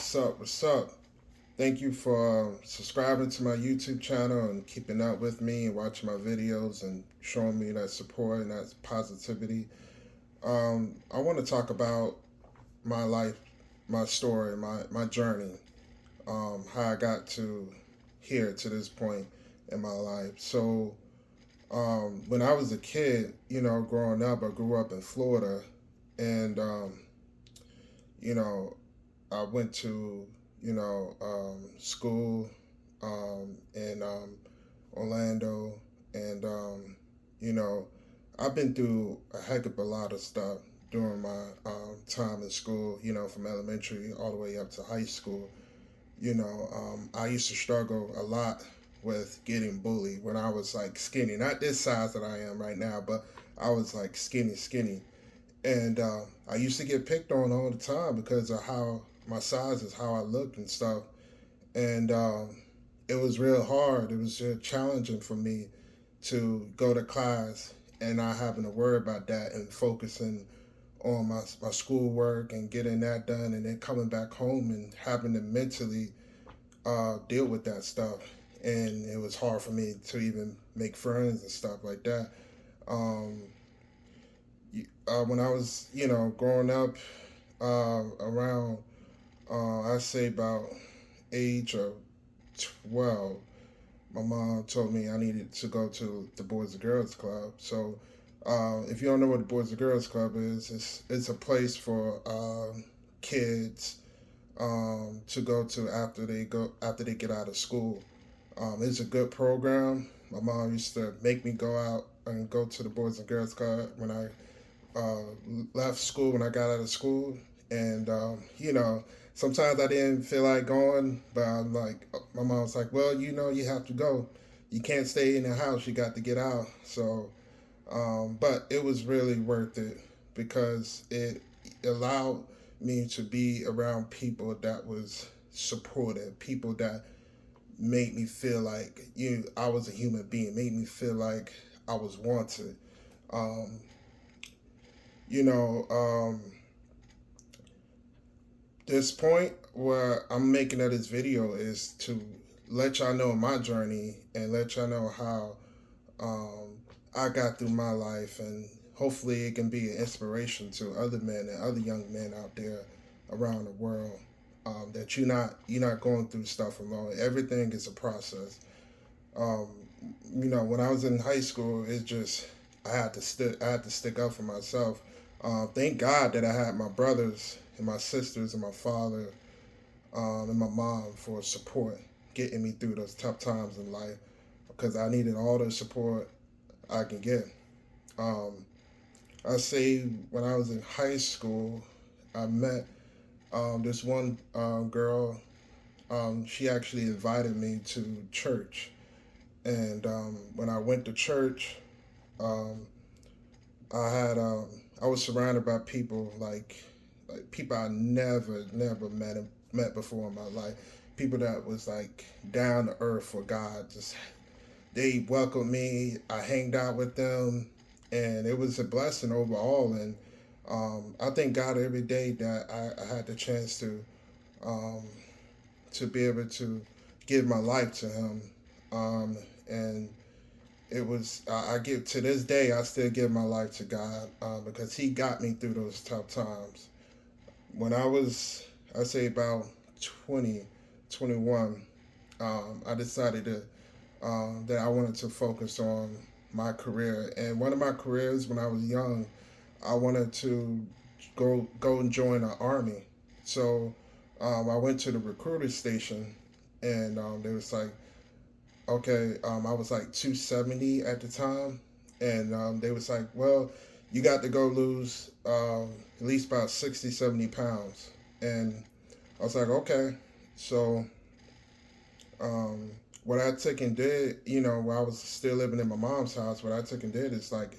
What's up? What's up? Thank you for subscribing to my YouTube channel and keeping up with me and watching my videos and showing me that support and that positivity. I want to talk about my life, my story, my journey, how I got to here to this point in my life. So, when I was a kid, growing up, I grew up in Florida, and you know, I went to school in Orlando, and you know I've been through a heck of a lot of stuff during my time in school. From elementary all the way up to high school. I used to struggle a lot with getting bullied when I was like skinny, not this size that I am right now, but I was like skinny, and I used to get picked on all the time because of how my size is, how I looked and stuff. And it was real hard. It was challenging for me to go to class and not having to worry about that and focusing on my schoolwork and getting that done, and then coming back home and having to mentally deal with that stuff. And it was hard for me to even make friends and stuff like that. Um, when I was, growing up around, I say about age of 12, my mom told me I needed to go to the Boys and Girls Club. So, if you don't know what the Boys and Girls Club is, it's a place for kids to go to after they get out of school. It's a good program. My mom used to make me go out and go to the Boys and Girls Club when I uh, left school, when I got out of school. And, sometimes I didn't feel like going, but I'm like, my mom's like, well, you have to go. You can't stay in the house. You got to get out. So, but it was really worth it because it allowed me to be around people that was supportive, people that made me feel like I was a human being, made me feel like I was wanted. Um, you know, this point where I'm making of this video is to let y'all know my journey and let y'all know how um, I got through my life, and hopefully it can be an inspiration to other men and other young men out there around the world. That you're not going through stuff alone. Everything is a process. Um, when I was in high school, it's just I had to stick up for myself. Thank God that I had my brothers and my sisters and my father and my mom for support, getting me through those tough times in life because I needed all the support I can get. Um, I say when I was in high school, I met this one girl. She actually invited me to church, and when I went to church, um, I was surrounded by people like people I never met before in my life. People that was like down to earth for God. Just they welcomed me. I hanged out with them, and it was a blessing overall. And I thank God every day that I had the chance um, to be able to give my life to Him. And it was I give to this day I still give my life to God because He got me through those tough times. When I say about 20, 21, I decided that I wanted to focus on my career. And one of my careers when I was young, I wanted to go and join the army. So I went to the recruiter station, and they was like, okay, I was like 270 at the time, and they was like, well, you got to go lose at least about 60, 70 pounds. And I was like, okay. So what I took and did, while I was still living in my mom's house, what I took and did is like,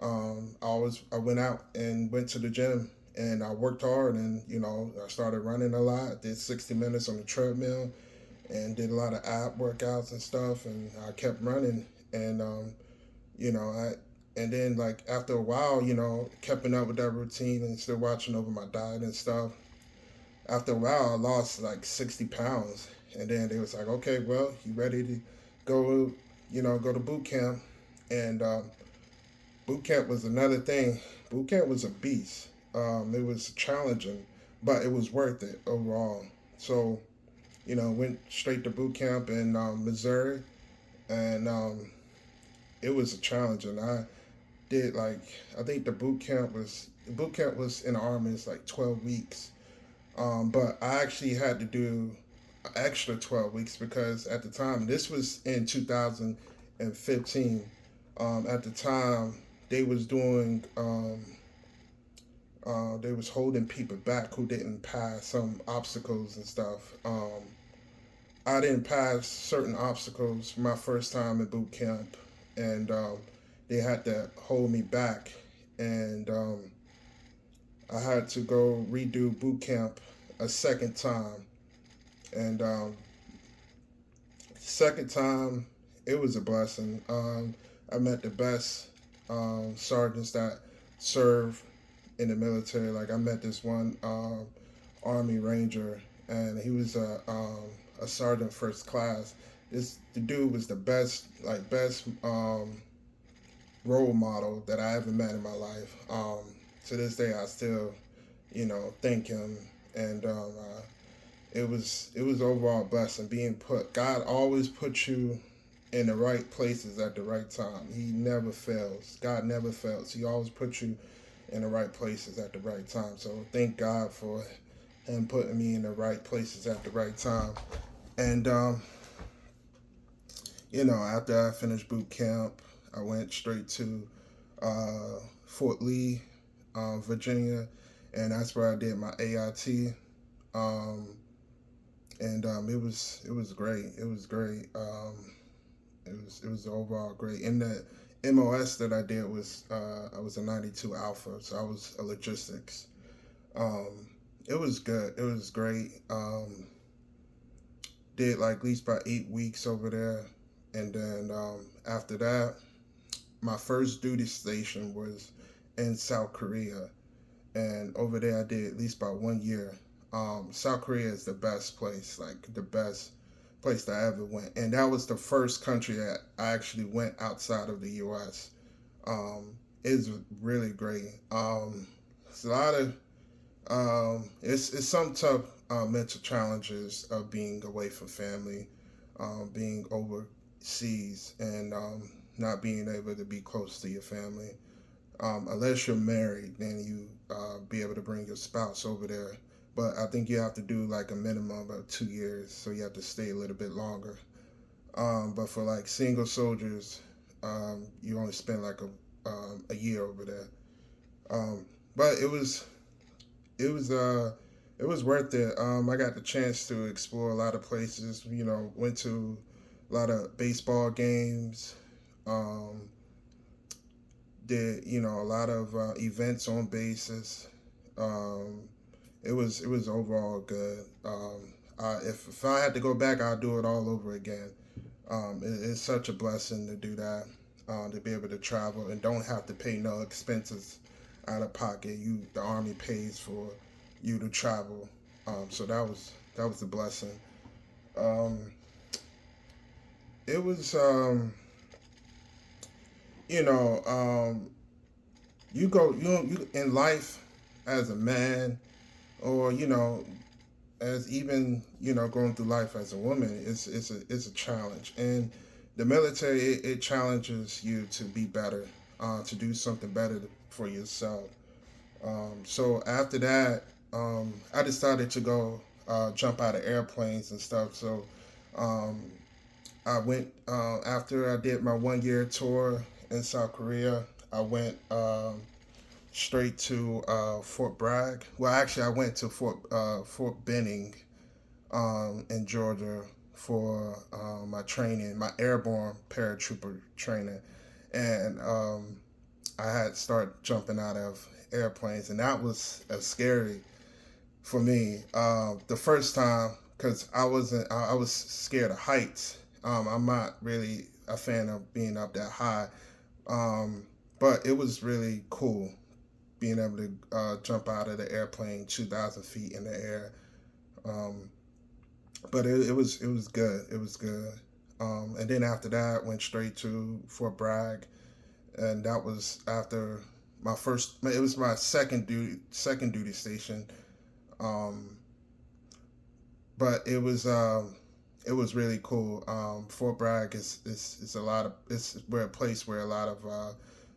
I went out and went to the gym, and I worked hard, and I started running a lot. Did 60 minutes on the treadmill, and did a lot of ab workouts and stuff, and I kept running, and I and then like after a while, keeping up with that routine and still watching over my diet and stuff. after a while, I lost like 60 pounds. And then they was like, okay, well, you ready to go, go to boot camp. And boot camp was another thing. Boot camp was a beast. It was challenging, but it was worth it overall. So, went straight to boot camp in Missouri. And it was a challenge. And I did like, I think the boot camp was in the Army, it's like 12 weeks. But I actually had to do an extra 12 weeks because at the time, this was in 2015. At the time, they was doing, they was holding people back who didn't pass some obstacles and stuff. I didn't pass certain obstacles my first time in boot camp, and they had to hold me back, and I had to go redo boot camp a second time, and second time it was a blessing. I met the best sergeants that serve in the military. Like I met this one Army Ranger, and he was a sergeant first class. The dude was the best role model that I ever met in my life. To this day, I still, thank him, and it was overall a blessing being put. God always puts you in the right places at the right time. He never fails. God never fails. He always puts you in the right places at the right time. So thank God for him putting me in the right places at the right time. And after I finished boot camp, I went straight to Fort Lee, Virginia, and that's where I did my AIT. Um, and it was great. It was great. It was overall great. And the MOS that I did was I was a 92 Alpha, so I was a logistics. Um, it was good. It was great. Did like at least about 8 weeks over there, and then after that, my first duty station was in South Korea, and over there I did at least about 1 year. South Korea is the best place, like the best place that I ever went, and that was the first country that I actually went outside of the U.S. It's really great. It's a lot of it's some tough mental challenges of being away from family, being overseas, and not being able to be close to your family. Unless you're married, then you be able to bring your spouse over there. But I think you have to do like a minimum of 2 years, so you have to stay a little bit longer. But for like single soldiers, you only spend like a year over there. But it was worth it. I got the chance to explore a lot of places. Went to a lot of baseball games. Um, did a lot of events on bases. Um, it was overall good. If I had to go back, I'd do it all over again. It's such a blessing to do that, to be able to travel and don't have to pay no expenses out of pocket. The army pays for you to travel. So that was a blessing. Um, it was you know you in life as a man, or as even going through life as a woman, it's a challenge. And the military, it challenges you to be better, to do something better for yourself. So after that, I decided to go jump out of airplanes and stuff. So um, I went after I did my 1 year tour in South Korea. I went straight to Fort Bragg. Well, actually, I went to Fort Benning in Georgia for my training, my airborne paratrooper training, and I had started jumping out of airplanes, and that was scary for me the first time because I was scared of heights. I'm not really a fan of being up that high, um, but it was really cool being able to jump out of the airplane 2,000 feet in the air. Um, but it was good. It was good. And then after that, went straight to Fort Bragg, and that was after my first. It was my second duty station. Um, but it was really cool. Fort Bragg is a lot of it's where a place where a lot of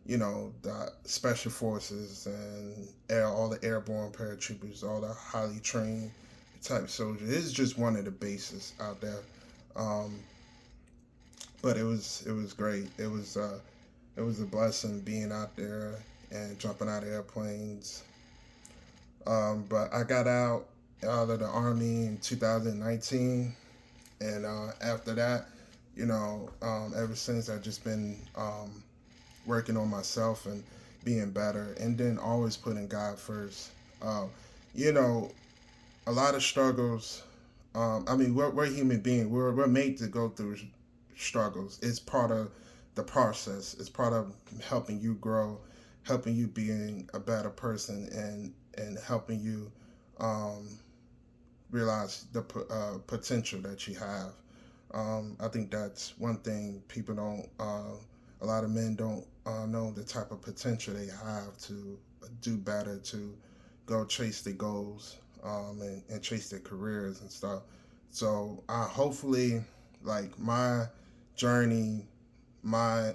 the special forces and all the airborne paratroopers, all the highly trained type soldiers. It's just one of the bases out there. Um, but it was great. It was a blessing being out there and jumping out of airplanes. But I got out of the army in 2019, and after that, ever since I've just been working on myself and being better, and then always putting God first. You know, a lot of struggles. I mean, we're human beings. We're made to go through struggles. It's part of the process. It's part of helping you grow, helping you being a better person, and helping you um, realize the potential that you have. I think that's one thing people don't. A lot of men don't know the type of potential they have to do better, to go chase their goals, and chase their careers and stuff. So hopefully, like my journey, my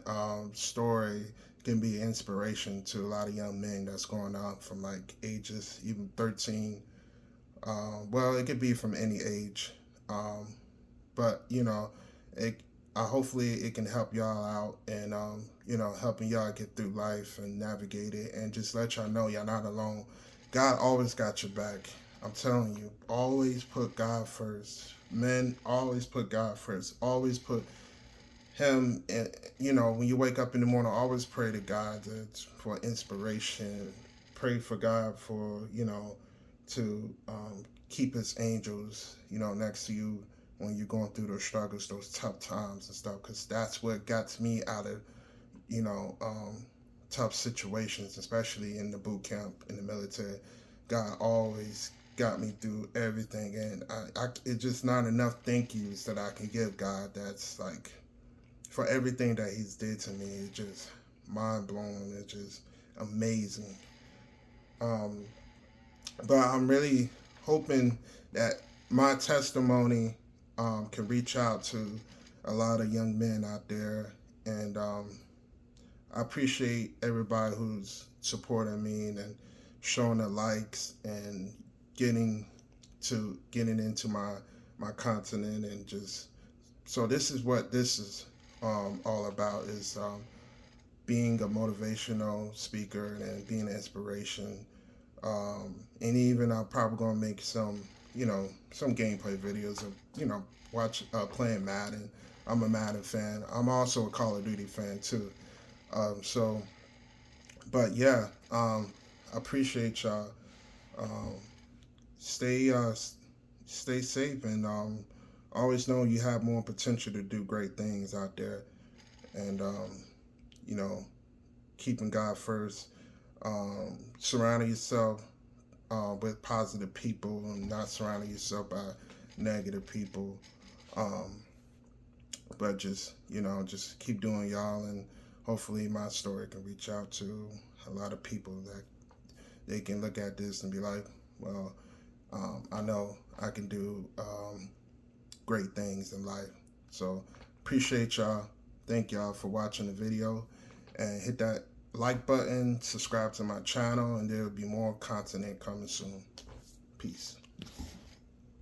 story can be inspiration to a lot of young men that's growing up from like ages even 13. Well, it could be from any age, um, but it. Hopefully it can help y'all out and helping y'all get through life and navigate it and just let y'all know y'all not alone. God always got your back. I'm telling you, always put God first. Men, always put God first. Always put Him. And when you wake up in the morning, always pray to God for inspiration. Pray for God for to keep His angels next to you when you're going through those struggles, those tough times and stuff. Because that's what got me out of you know um, tough situations, especially in the boot camp in the military. God always got me through everything, and it's just not enough thank yous that I can give God. That's like for everything that He's did to me. It's just mind blowing. It's just amazing. Um, but I'm really hoping that my testimony can reach out to a lot of young men out there, and I appreciate everybody who's supporting me and showing the likes and getting getting into my continent, and just so this is what this is all about, is being a motivational speaker and being an inspiration. And even I'm probably gonna make some gameplay videos of watch playing Madden. I'm a Madden fan. I'm also a Call of Duty fan too. So, but yeah, I appreciate y'all. Um, stay stay safe, and always know you have more potential to do great things out there. And you know, keeping God first. Surrounding yourself with positive people and not surrounding yourself by negative people. Um, but just keep doing y'all, and hopefully my story can reach out to a lot of people that they can look at this and be like, well, I know I can do great things in life. So appreciate y'all. Thank y'all for watching the video, and hit that like button, subscribe to my channel, and there will be more content coming soon. Peace.